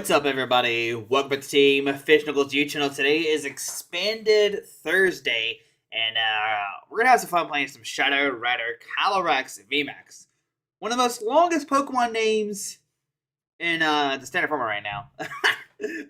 What's up, everybody? Welcome to the team Fish Knuckles YouTube channel. Today is Expanded Thursday, and we're gonna have some fun playing some Shadow Rider Calyrex VMAX. One of the most longest Pokemon names in the standard format right now.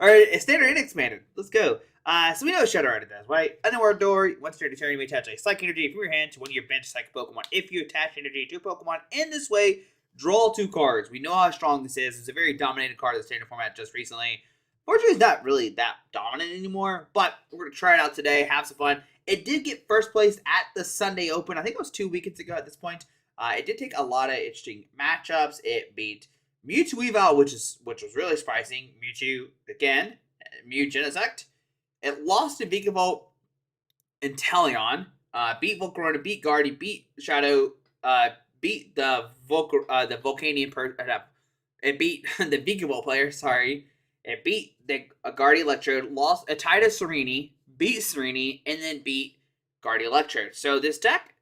Or standard and expanded. Let's go. So we know what Shadow Rider does, right? Underworld door. Once during the turn, you may attach a Psychic Energy from your hand to one of your bench Psychic Pokemon. If you attach energy to a Pokemon in this way, draw 2 cards. We know how strong this is. It's a very dominated card of the standard format just recently. Fortunately, it's not really that dominant anymore, but we're going to try it out today, have some fun. It did get first place at the Sunday Open. I think it was 2 weekends ago at this point. It did take a lot of interesting matchups. It beat Mewtwo which was really surprising. Mewtwo, again, Mew Genesect. It lost to Vikavolt and Teleon. Beat Volcarona, beat Guardy, beat Shadow, beat the Volcanion it beat the Vikavolt player, sorry. It beat the Guardy Electrode, lost a tied to Sereni, beat Sereni, and then beat Guardy Electrode. So this deck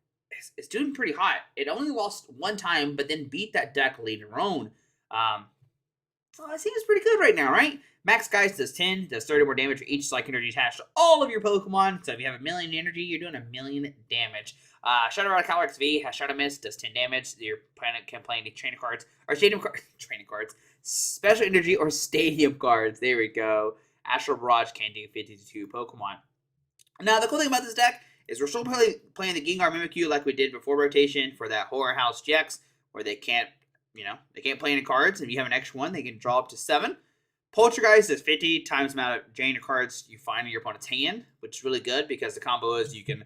is doing pretty hot. It only lost 1 time, but then beat that deck later on. Well, it seems pretty good right now, right? Max Guys does 10, does 30 more damage for each Psychic Energy attached to all of your Pokemon. So if you have 1,000,000 energy, you're doing 1,000,000 damage. Shadow Rider Calyrex V has Shadow Mist, does 10 damage. Your opponent can play any trainer cards, or stadium cards, training cards, special energy, or stadium cards. There we go. Astral Barrage can do 52 Pokemon. Now, the cool thing about this deck is we're still playing the Gengar Mimikyu like we did before rotation for that Horror House GX, where they can't play any cards. If you have an extra one, they can draw up to 7. Poltergeist is 50 times the amount of drain cards you find in your opponent's hand, which is really good because the combo is you can,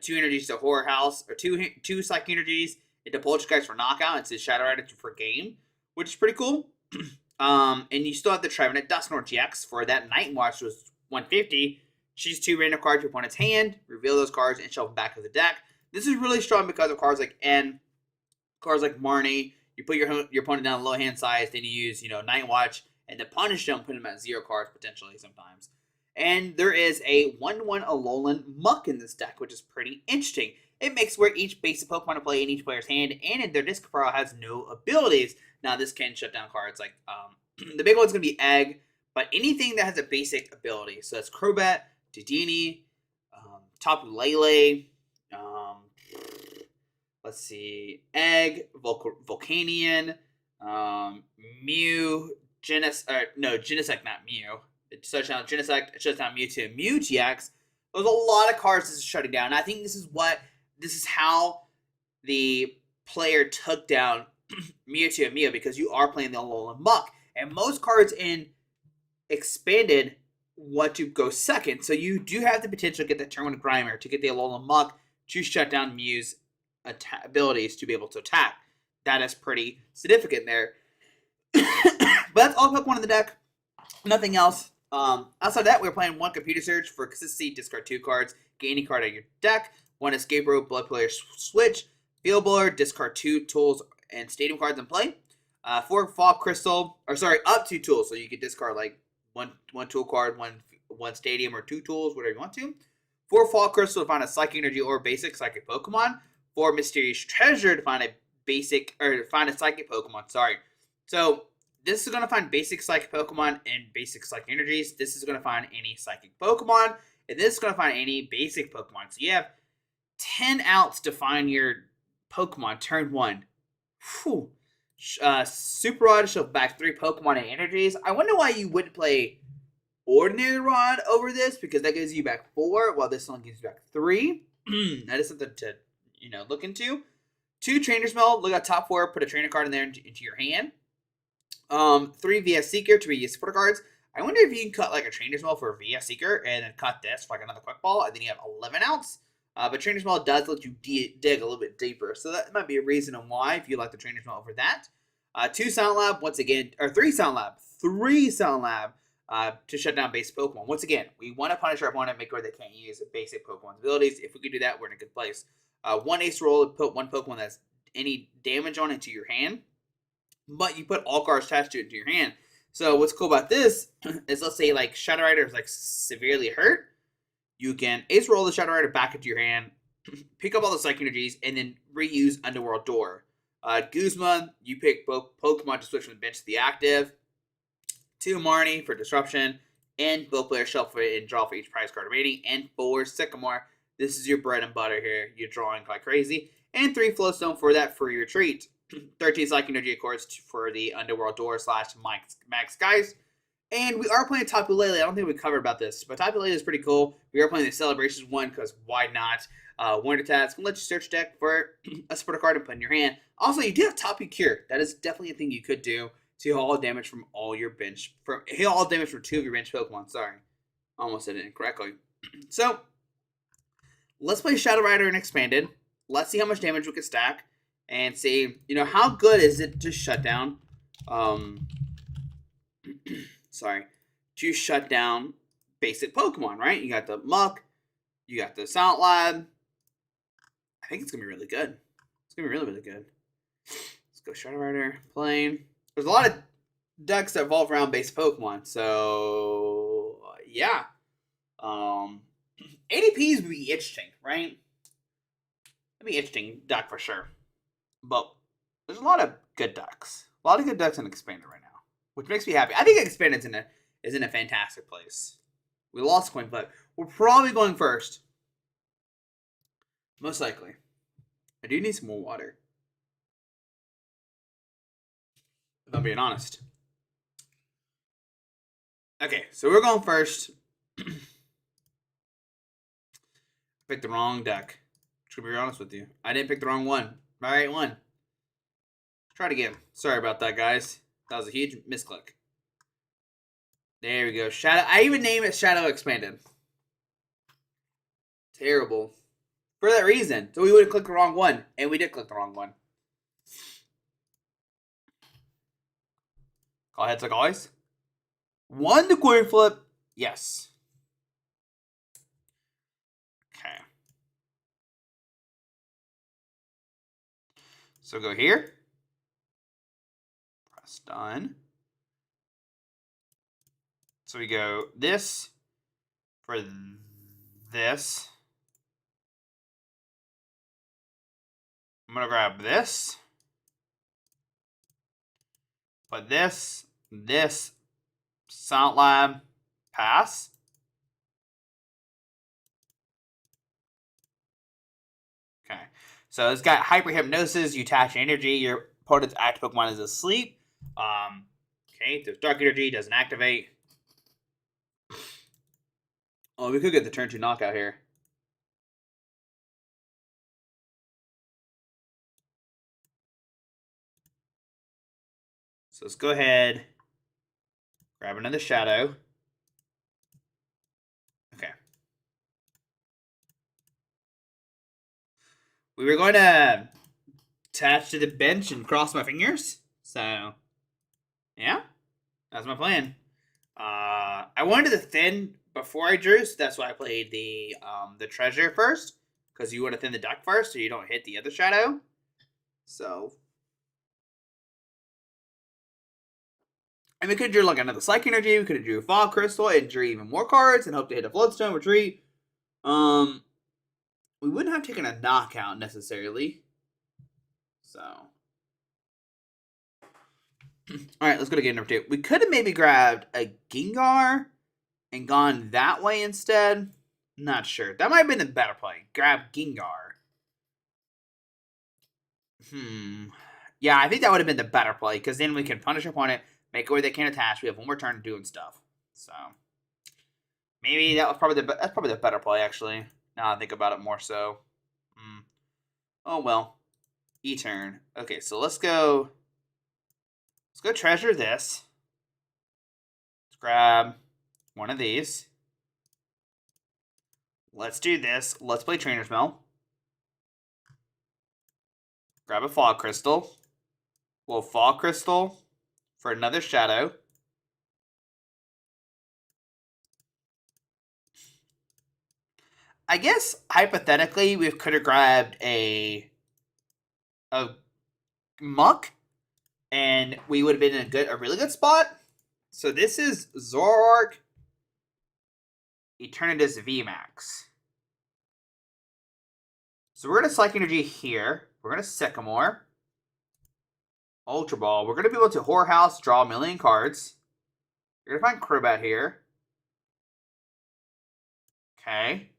2 energies to Horror House, or 2 Psychic Energies into Poltergeist for knockout, and it's Shadow Rider for game, which is pretty cool. And you still have the Trevenant Dusknoir-GX for that Night Watch, was 150. Choose 2 random cards from your opponent's hand, reveal those cards, and shuffle back of the deck. This is really strong because of cards like N, cards like Marnie. You put your opponent down low hand size, then you use, Night Watch, and to punish them, put them at 0 cards potentially sometimes. And there is a 1/1 Alolan Muk in this deck, which is pretty interesting. It makes where each basic Pokemon to play in each player's hand and in their disc profile has no abilities. Now, this can shut down cards like, the big one's going to be Egg, but anything that has a basic ability. So that's Crobat, Dedenne, Tapu Lele, let's see, Egg, Volcanion, Mew, Genesect, not Mew. It shuts down Genesect, it shuts down Mewtwo, Mew-GX. There's a lot of cards this is shutting down. And I think this is how the player took down Mewtwo and Mew, because you are playing the Alolan Muk. And most cards in Expanded want to go second. So you do have the potential to get the turn 1 Grimer, to get the Alolan Muk, to shut down Mew's abilities to be able to attack. That is pretty significant there. But that's all Pokemon in the deck. Nothing else. Outside of that, we're playing 1 Computer Search for consistency. Discard 2 cards. Get any card out of your deck. 1 Escape Rope, Blood Player Switch. Field Blower. Discard 2 tools and stadium cards in play. 4 Fog Crystal. Up 2 tools. So you can discard like one tool card, one stadium, or 2 tools, whatever you want to. 4 Fog Crystal to find a Psychic Energy or basic Psychic Pokemon. 4 Mysterious Treasure to find a Psychic Pokemon. So this is going to find basic Psychic Pokemon and basic Psychic Energies. This is going to find any Psychic Pokemon. And this is going to find any basic Pokemon. So you have 10 outs to find your Pokemon turn 1. Whew. Super Rod shall back 3 Pokemon and Energies. I wonder why you wouldn't play Ordinary Rod over this, because that gives you back 4, while this one gives you back 3. That is something to look into. 2 Trainers Mail. Look at top 4. Put a trainer card in there into your hand. 3 VS Seeker to reuse supporter cards. I wonder if you can cut like a Trainers Mail for a VS Seeker and then cut this for like another Quick Ball, and then you have 11 outs. But Trainers Mail does let you dig a little bit deeper, so that might be a reason why if you like the Trainers Mail over that. 2 Silent Lab, once again, or 3 Silent Lab. 3 Silent Lab to shut down basic Pokemon. Once again, we want to punish our opponent, make sure they can't use basic Pokemon's abilities. If we can do that, we're in a good place. 1 Acerola, put 1 Pokemon that's any damage on into your hand, but you put all cards attached to it into your hand. So what's cool about this is, let's say like Shadow Rider is like severely hurt, you can Acerola the Shadow Rider back into your hand, pick up all the Psychic Energies, and then reuse Underworld Door. Guzma, you pick both Pokemon to switch from the bench to the active. 2 Marnie for Disruption, and both players shuffle it and draw for each prize card remaining, and 4 Sycamore. This is your bread and butter here. You're drawing like crazy. And 3 Float Stone for that for your treat. 13 Psychic Energy, of course, for the Underworld door / Max guys. And we are playing Tapu Lele. I don't think we covered about this, but Tapu Lele is pretty cool. We are playing the Celebrations one because why not? Wonder Tats can let you search deck for a supporter card and put in your hand. Also, you do have Tapu Cure. That is definitely a thing you could do to heal all damage from all your bench. Heal all damage from 2 of your bench Pokemon. Sorry, almost said it incorrectly. So let's play Shadow Rider and Expanded. Let's see how much damage we can stack and see, how good is it to shut down. To shut down basic Pokemon, right? You got the Muk, you got the Silent Lab. I think it's gonna be really good. It's gonna be really, really good. Let's go Shadow Rider, playing. There's a lot of decks that revolve around basic Pokemon, so yeah. ADPs would be interesting, right? That'd be interesting deck for sure. But there's a lot of good decks. A lot of good decks in Expanded right now, which makes me happy. I think Expanded is in a fantastic place. We lost coin flip. We're probably going first. Most likely. I do need some more water, if I'm being honest. Okay, so we're going first. Picked the wrong deck. To be honest with you, I didn't pick the wrong one. Right one. Try it again. Sorry about that, guys. That was a huge misclick. There we go. Shadow. I even named it Shadow Expanded. Terrible. For that reason. So we would have clicked the wrong one. And we did click the wrong one. Call heads like always. Won the coin flip. Yes. Okay. So go here. Press done. So we go this for this. I'm going to grab this. Put this, Silent Lab, pass. Okay. So it's got Hyper Hypnosis, you attach energy, your opponent's active Pokemon is asleep. Okay, there's Dark Energy, doesn't activate. Oh, we could get the turn 2 knockout here. So let's go ahead, grab another Shadow. Okay. We were going to attach to the bench and cross my fingers. So, yeah, that's my plan. I wanted to thin before I drew, so that's why I played the treasure first, because you want to thin the deck first so you don't hit the other Shadow. So, and we could have drew like another Psychic Energy. We could have drew a Fog Crystal and drew even more cards and hope to hit a Float Stone retreat. We wouldn't have taken a knockout necessarily. So, all right, let's go to game number 2. We could have maybe grabbed a Gengar and gone that way instead. Not sure. That might have been the better play. Grab Gengar. Yeah, I think that would have been the better play, because then we can punish our opponent, make it where they can't attach. We have one more turn doing stuff. So maybe that's probably the better play, actually. Now I think about it more so. Oh well. E-turn. Okay, so let's go treasure this. Let's grab one of these. Let's do this. Let's play Trainers Mail. Grab a Fog Crystal. We'll Fog Crystal for another Shadow. I guess hypothetically we could have grabbed a Muk, and we would have been in a really good spot. So this is Zoroark Eternatus VMAX. So we're going to Psychic Energy here. We're going to Sycamore. Ultra Ball. We're going to be able to Whorehouse, draw a million cards. We're gonna find Crobat here. Okay.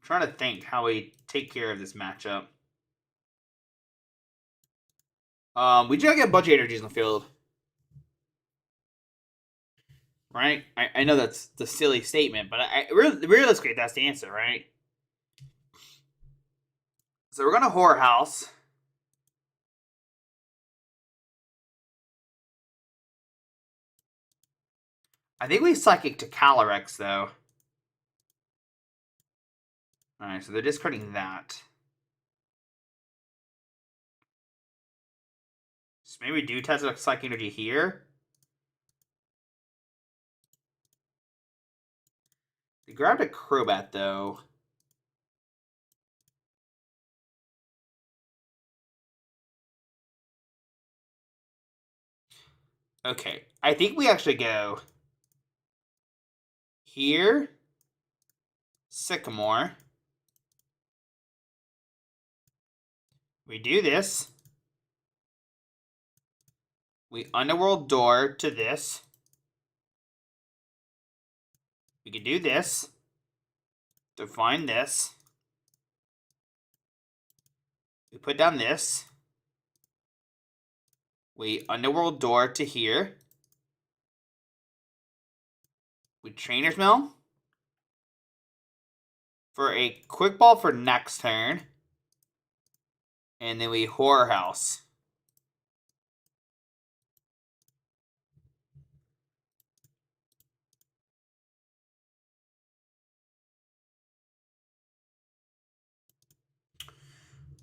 Trying to think how we take care of this matchup. We do get a bunch of energies in the field. Right? I know that's the silly statement, but realistically, that's the answer, right? So we're going to Horror House. I think we Psychic to Calyrex, though. Alright, so they're discarding that. So maybe we do test a Psychic Energy here. They grabbed a Crobat, though. Okay, I think we actually go here, Sycamore. We do this. We Underworld door to this. We can do this. Define this. We put down this. We Underworld door to here. We Trainers Mail for a Quick Ball for next turn. And then we Horror House.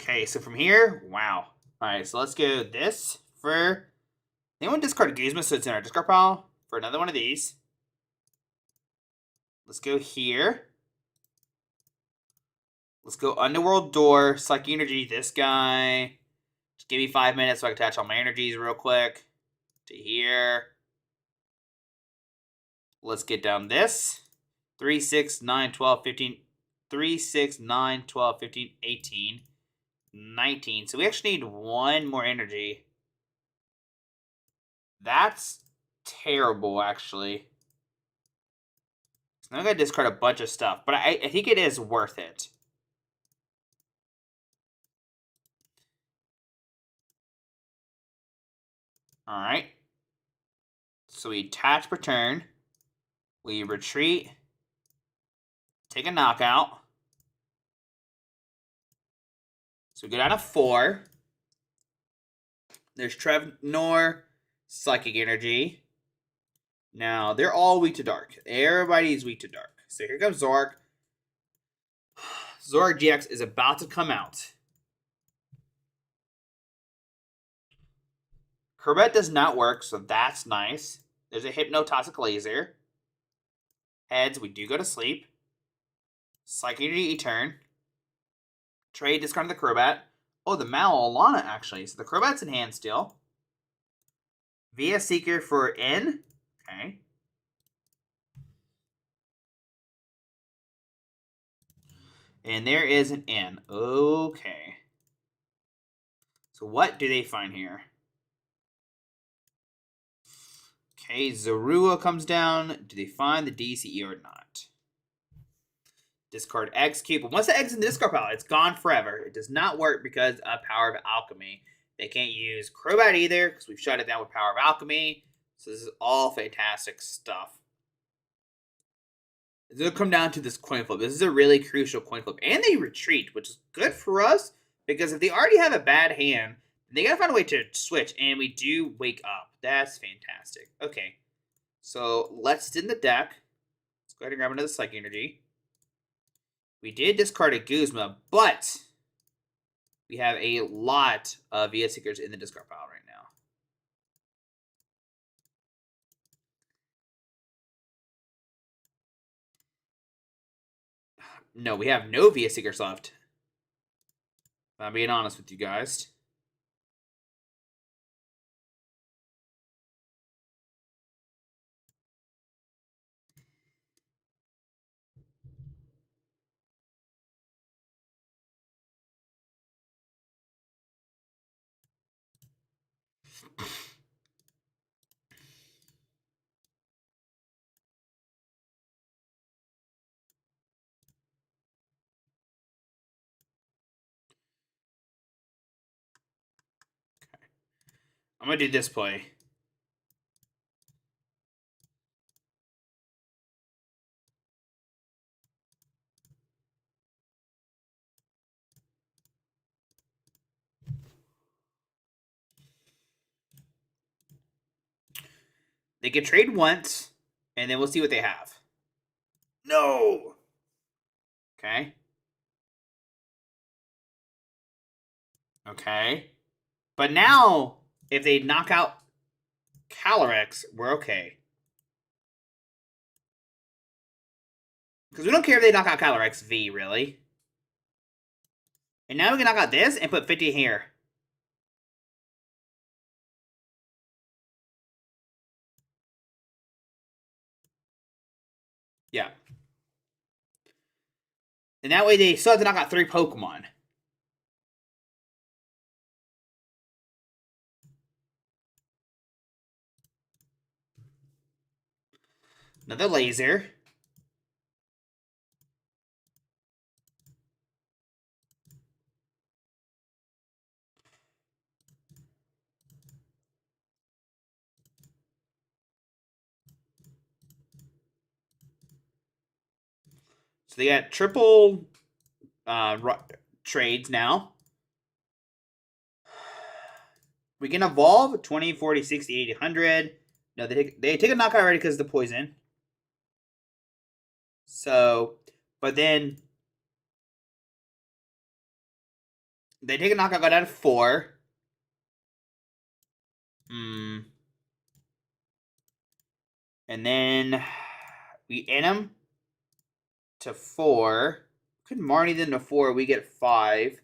Okay, so from here, wow. Alright, so let's go this for... Anyone discard Guzma so it's in our discard pile for another one of these. Let's go here. Let's go Underworld door, Psychic Energy, this guy. Just give me 5 minutes so I can attach all my energies real quick to here. Let's get down this. 3, 6, 9, 12, 15. 3, 6, 9, 12, 15, 18, 19. So we actually need one more energy. That's terrible, actually. So now I'm going to discard a bunch of stuff, but I think it is worth it. Alright. So we attach per turn. We retreat. Take a knockout. So we go down to 4. There's Trevenant, Psychic Energy. Now, they're all weak to dark. Everybody's weak to dark. So here comes Zork. Dusknoir-GX is about to come out. Crobat does not work, so that's nice. There's a Hypnotoxic Laser. Heads, we do go to sleep. Psychic Energy E-turn. Trade, discard the Crobat. Oh, the Alolan actually. So the Crobat's in hand still. Via Seeker for N. Okay. And there is an N. Okay. So what do they find here? Okay, Zorua comes down. Do they find the DCE or not? Discard X Cube. But once the X in the discard pile, it's gone forever. It does not work because of Power of Alchemy. They can't use Crobat either because we've shut it down with Power of Alchemy. So this is all fantastic stuff. It's going to come down to this coin flip. This is a really crucial coin flip. And they retreat, which is good for us because if they already have a bad hand, they got to find a way to switch. And we do wake up. That's fantastic. Okay. So let's in the deck. Let's go ahead and grab another Psychic Energy. We did discard a Guzma, but we have a lot of VS Seekers in the discard pile right now. No, we have no VS Seekers left. I'm being honest with you guys. I'm going to do this play. They can trade once, and then we'll see what they have. No! Okay. Okay. But now, if they knock out Calyrex, we're okay. Because we don't care if they knock out Calyrex V, really. And now we can knock out this and put 50 here. Yeah. And that way they still have to knock out 3 Pokemon. Another laser. So they got triple trades now. We can evolve 20, 40, 60, 80, 100. No, they take a knockout already because of the poison. So, but then they take a knockout, go down to 4. And then we end them to 4. Could Marnie them to 4? We get 5.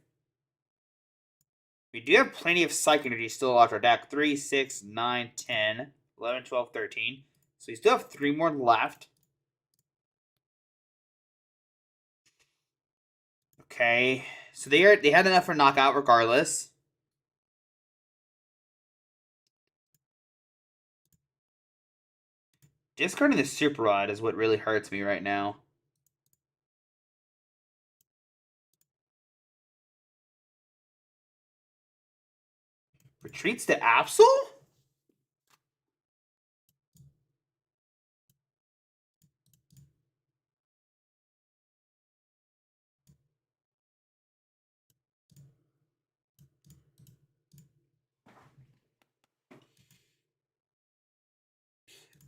We do have plenty of Psych Energy still off our deck. 3, 6, 9, 10, 11, 12, 13. So we still have 3 more left. Okay. So they had enough for knockout regardless. Discarding the Super Rod is what really hurts me right now. Retreats to Absol?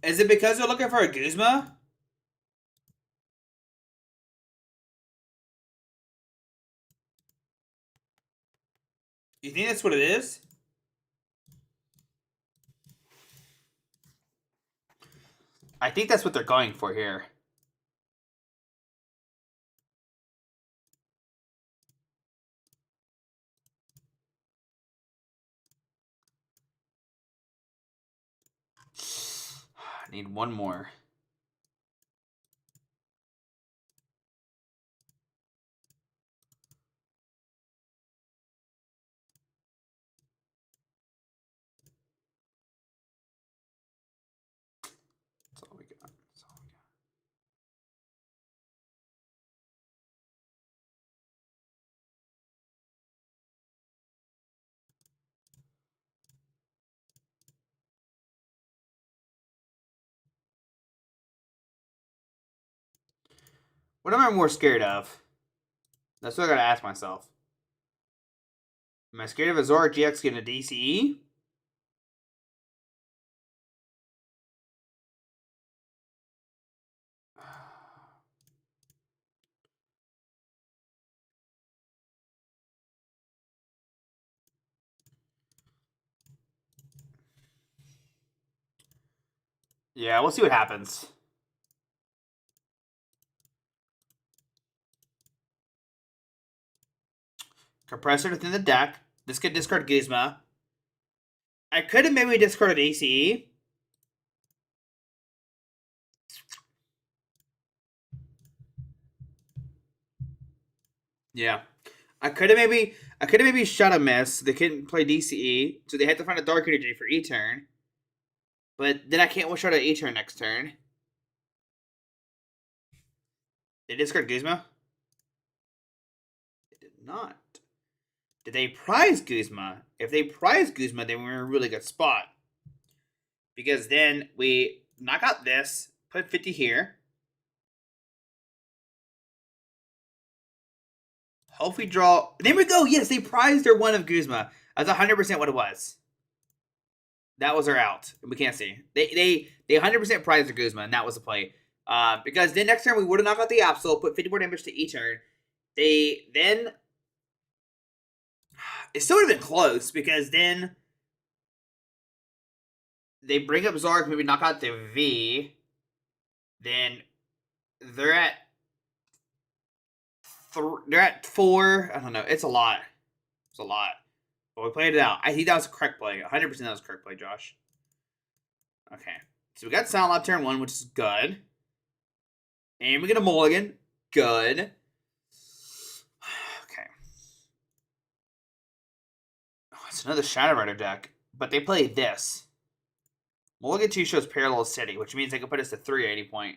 Is it because they're looking for a Guzma? You think that's what it is? I think that's what they're going for here. I need one more. That's all we got. That's all we got. What am I more scared of? That's what I gotta ask myself. Am I scared of a Zora-GX getting a DCE? Yeah, we'll see what happens. Compressor within the deck. This could discard Guzma. I could have maybe discarded ACE. Yeah. I could have maybe shot a miss. They couldn't play DCE, so they had to find a Dark Energy for E-turn. But then I can't one-shot an E-turn next turn. They discard Guzma? They did not. Did they prize Guzma? If they prize Guzma, then we're in a really good spot. Because then we knock out this, put 50 here. Hope we draw. There we go. Yes, they prized their one of Guzma. That's 100% what it was. That was our out. We can't see. They 100% prized their Guzma, and that was the play. Because then next turn we would have knocked out the Absol, put 50 more damage to each turn. They then. It still would have been close because then they bring up Zark, maybe knock out the V. Then they're at 4. I don't know. It's a lot. It's a lot. But we played it out. I think that was a correct play. 100% that was a correct play, Josh. Okay. So we got Silent Lab turn 1, which is good. And we get a mulligan. Good. Okay. Oh, it's another Shadow Rider deck. But they play this. Mulligan 2 shows Parallel City, which means they can put us to 380 point.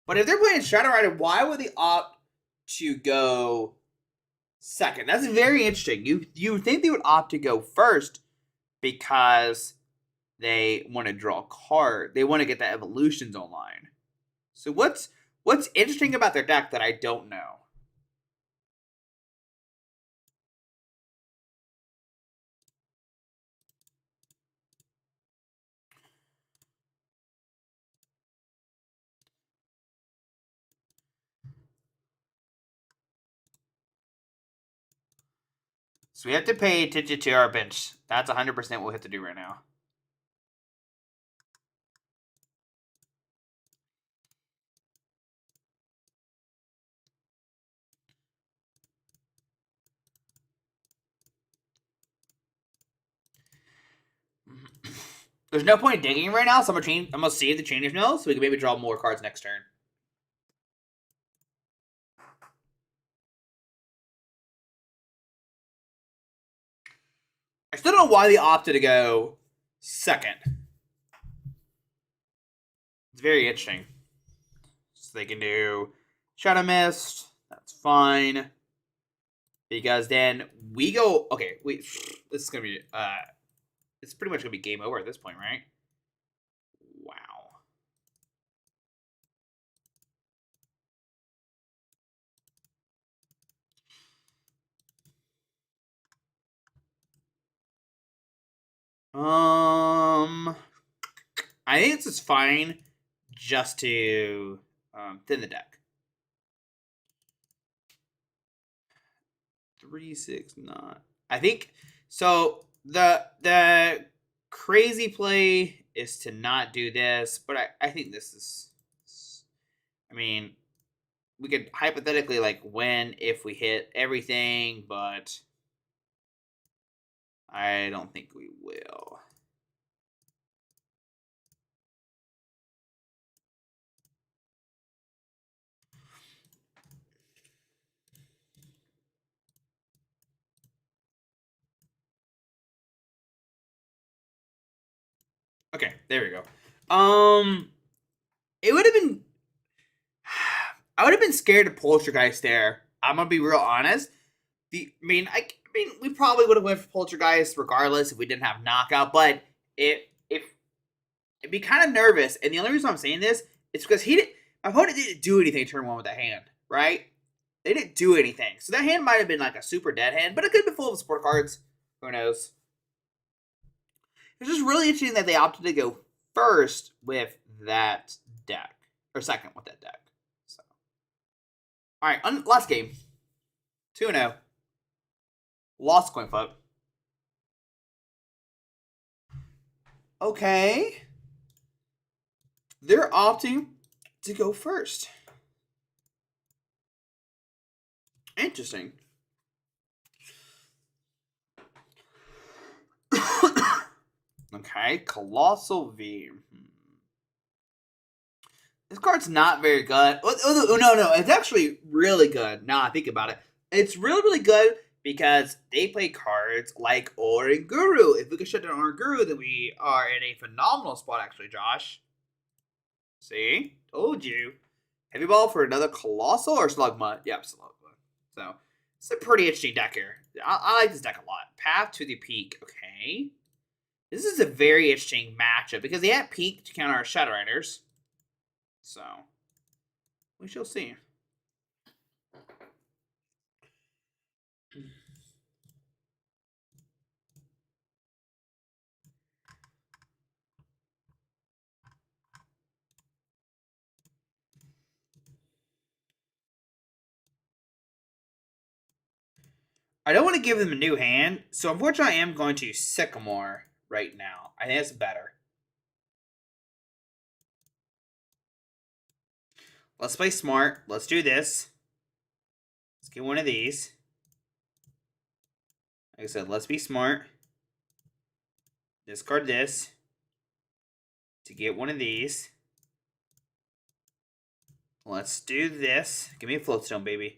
But if they're playing Shadow Rider, why would they opt to go second? That's very interesting. You think they would opt to go first because they want to draw a card. They want to get the evolutions online. So what's interesting about their deck that I don't know? So we have to pay attention to our bench. That's 100% what we have to do right now. There's no point in digging right now, so I'm gonna save the Trainers Mail so we can maybe draw more cards next turn. I still don't know why they opted to go second. It's very interesting. So they can do Shadow Mist. That's fine. Because then we go. Okay, this is gonna be. It's pretty much gonna be game over at this point, right? Wow. I think this is fine, just to thin the deck. 3, 6, 9. I think so. The crazy play is to not do this, but I think this is. I mean, we could hypothetically like win if we hit everything, but I don't think we will. Okay, there we go. It would have been. I would have been scared to Poltergeist there. I'm gonna be real honest. I mean, we probably would have went for Poltergeist regardless if we didn't have knockout. But if it'd be kind of nervous, and the only reason I'm saying this is because my opponent didn't do anything turn 1 with that hand, right? They didn't do anything, so that hand might have been like a super dead hand, but it could have been full of support cards. Who knows? It's just really interesting that they opted to go first with that deck, or second with that deck. So, all right, last game, 2-0. Lost coin flip. Okay. They're opting to go first. Interesting. Okay, Colossal V. This card's not very good. Oh, no, it's actually really good. Now I think about it. It's really, really good because they play cards like Orin Guru. If we can shut down Orin Guru, then we are in a phenomenal spot, actually, Josh. See? Told you. Heavy Ball for another Colossal or Slugma? Yep, Slugma. So, it's a pretty interesting deck here. I like this deck a lot. Path to the Peak. Okay. This is a very interesting matchup because they have Peak to counter our Shadow Riders. So, we shall see. I don't want to give them a new hand, so unfortunately I am going to Sycamore right now. I think that's better. Let's play smart. Let's do this. Let's get one of these. Like I said, let's be smart. Discard this to get one of these. Let's do this. Give me a Float Stone, baby.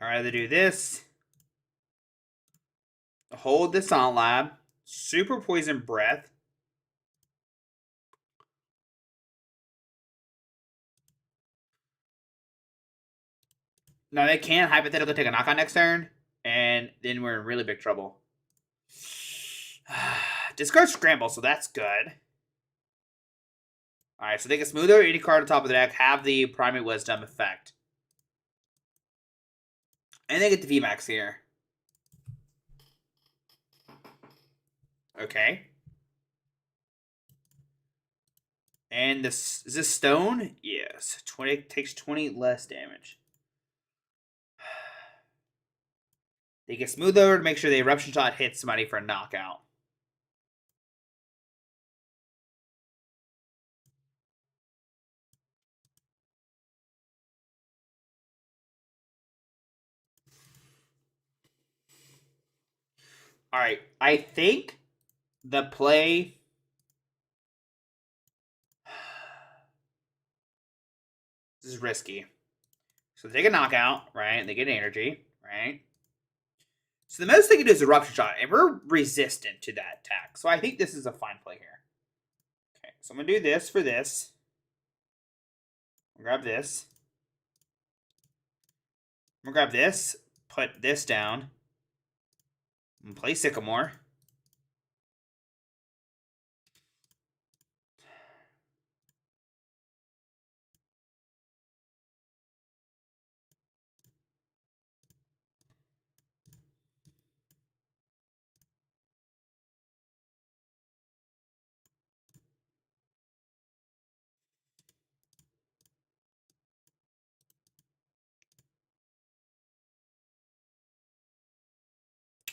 I'd rather do this. Hold the Silent Lab. Super Poison Breath. Now they can hypothetically take a knockout next turn, and then we're in really big trouble. Discard Scramble, so that's good. Alright, so they can smooth over any card on top of the deck, have the Primate Wisdom effect. And they get the VMAX here. Okay. And this is this stone? Yes. 20 takes 20 less damage. They get smooth over to make sure the Eruption Shot hits somebody for a knockout. Alright, I think the play... This is risky. So they take a knockout, right? They get energy, right? So the most they can do is Eruption Shot, and we're resistant to that attack. So I think this is a fine play here. Okay, so I'm going to do this for this. I'll grab this. I'm going to grab this, put this down, and play Sycamore.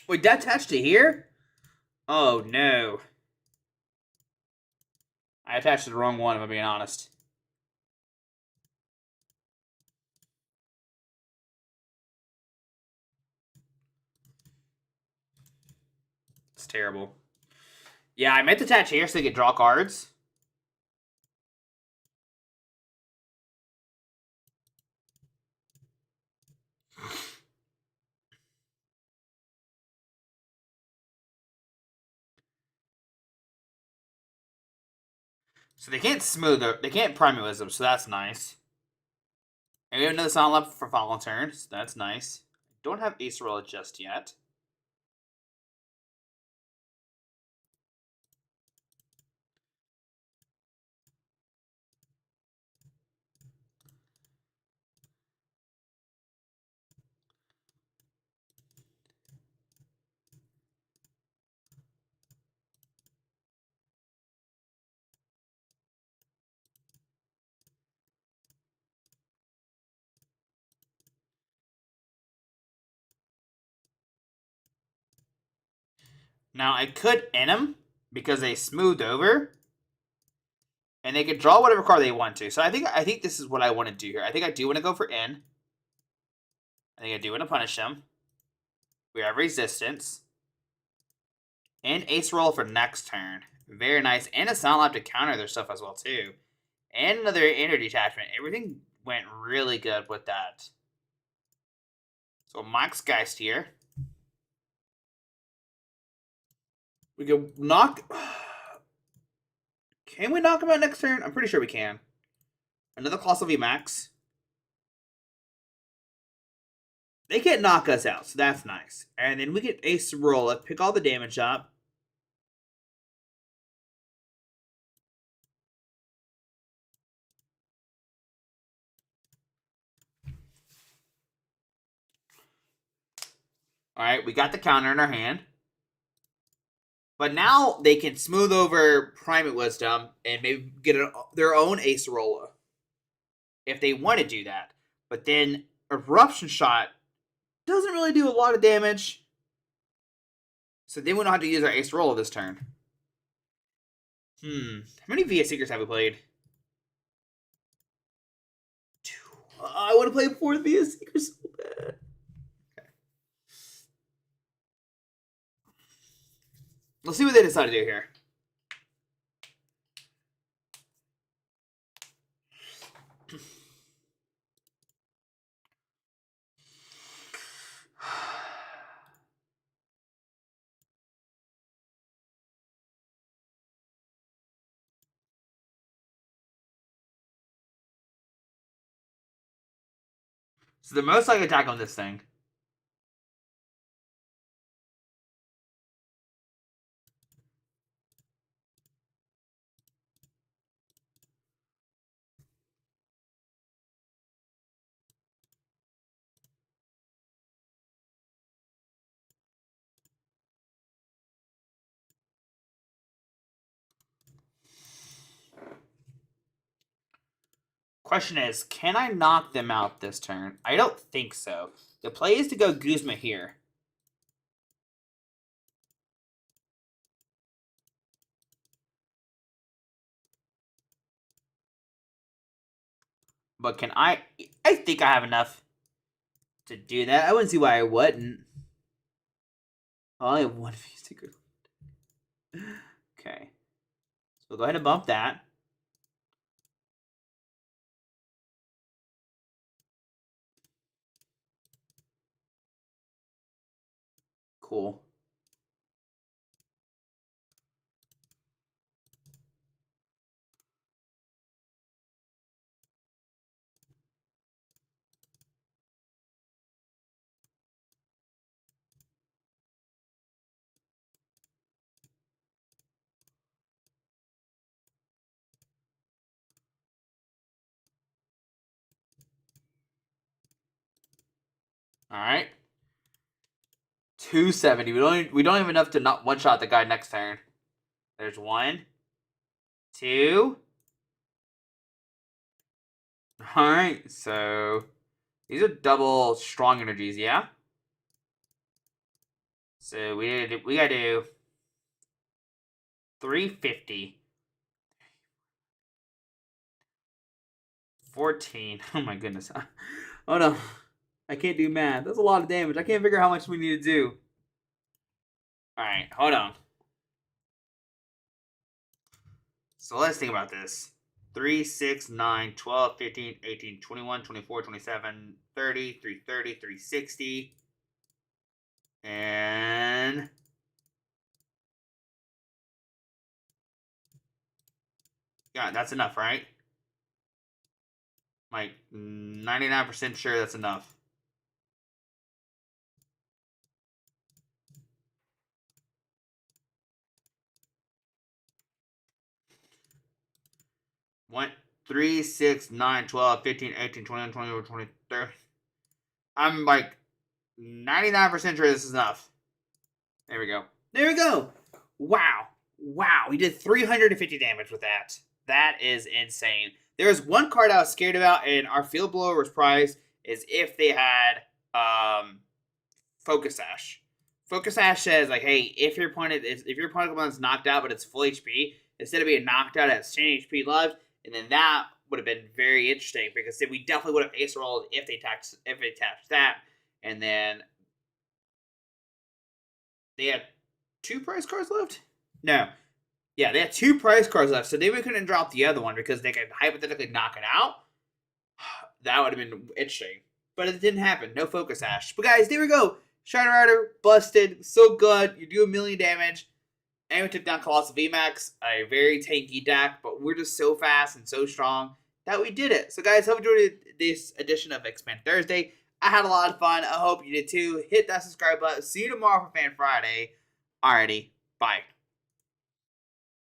Wait, that attached to here? Oh, no. I attached to the wrong one, if I'm being honest. It's terrible. Yeah, I meant to attach here so they could draw cards. So they can't smooth it. They can't Primate Wisdom, so that's nice. And we have another Silent Lab for following turn, so that's nice. Don't have Acerola just yet. Now, I could end them because they smoothed over. And they could draw whatever card they want to. So I think this is what I want to do here. I think I do want to go for N. I think I do want to punish them. We have Resistance. And Acerola for next turn. Very nice. And a Silent Lab to counter their stuff as well, too. And another Energy Attachment. Everything went really good with that. So Max Geist here. We can knock... Can we knock him out next turn? I'm pretty sure we can. Another Colossal VMAX. They can't knock us out, so that's nice. And then we get Acerola, pick all the damage up. Alright, we got the counter in our hand. But now they can smooth over Primate Wisdom and maybe get their own Acerola. If they want to do that. But then Eruption Shot doesn't really do a lot of damage. So then we don't have to use our Acerola this turn. How many VS Seekers have we played? 2. I want to play 4 VS Seekers so bad. Okay. Let's see what they decide to do here. So the most likely attack on this thing. Question is, can I knock them out this turn? I don't think so. The play is to go Guzma here. But can I think I have enough to do that. I wouldn't see why I wouldn't. I only have 1 VS Seeker. Okay. So we'll go ahead and bump that. Cool. All right. 270. We don't have enough to not one shot the guy next turn. There's 1, 2. All right. So these are double strong energies, yeah. So we gotta do 350. 14. Oh my goodness. Oh no. I can't do math. That's a lot of damage. I can't figure out how much we need to do. Alright, hold on. So let's think about this. 3, 6, 9, 12, 15, 18, 21, 24, 27, 30, 330, 360. And yeah, that's enough, right? Like 99% sure that's enough. One, 3, 6, 9, 12, 15, 18, 21, 22, 23. I'm like 99% sure this is enough. There we go. There we go. Wow. Wow. We did 350 damage with that. That is insane. There's one card I was scared about, and our Field Blower was prized, is if they had Focus Sash. Focus Sash says, like, hey, if your Pokemon is knocked out but it's full HP, instead of being knocked out at 10 HP left, and then that would have been very interesting because then we definitely would have Ace rolled if they attached that, and then they had 2 prize cards left? No. Yeah, they had 2 prize cards left, so they couldn't drop the other one because they could hypothetically knock it out. That would have been interesting. But it didn't happen. No Focus Ash. But guys, there we go. Shiner Rider, busted. So good. You do 1,000,000 damage. And we took down Colossal VMAX. A very tanky deck, but we're just so fast and so strong that we did it. So guys, hope you enjoyed this edition of Expand Thursday. I had a lot of fun. I hope you did too. Hit that subscribe button. See you tomorrow for Fan Friday. Alrighty. Bye.